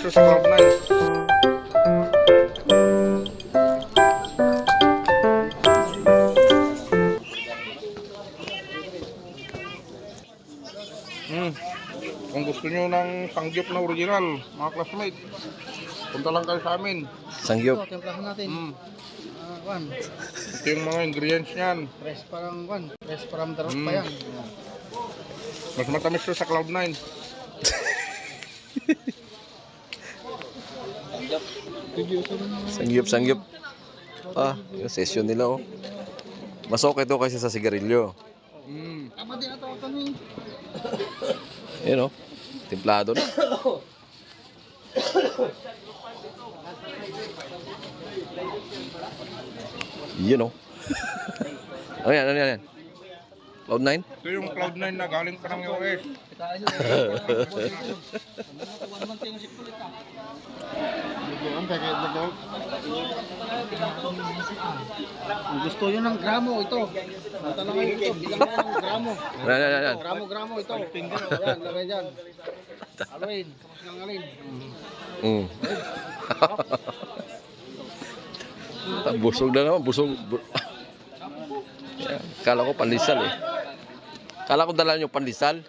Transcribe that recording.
Mr. sa Cloud9. Kung gusto nyo ng sangyup na original, mga classmate, punta lang kayo sa amin. Sangyup. Ito, templahan natin. Kwan. Ito yung mga ingredients niyan. Fresh parang kwan. Fresh parang darot pa yan. Mas matamis to sa Cloud9. Sangyup. Yung session nila oh. Mas okay to kasi sa sigarilyo. Tama din ito kami. Yun oh. Templado na. Yun oh. Ano yan? Cloud9? Ito yung Cloud9 na galing pa ng US. Kung gusto nyo ng gramo, ito. Punta lang kayo ito. Bilang mo ng gramo. Yan. Gramo ito. Yan, lagay dyan. Alin. Tapos ng alin. Busog na naman. Yan. Kala ko pandesal eh. Kala ko dala nyo pandesal.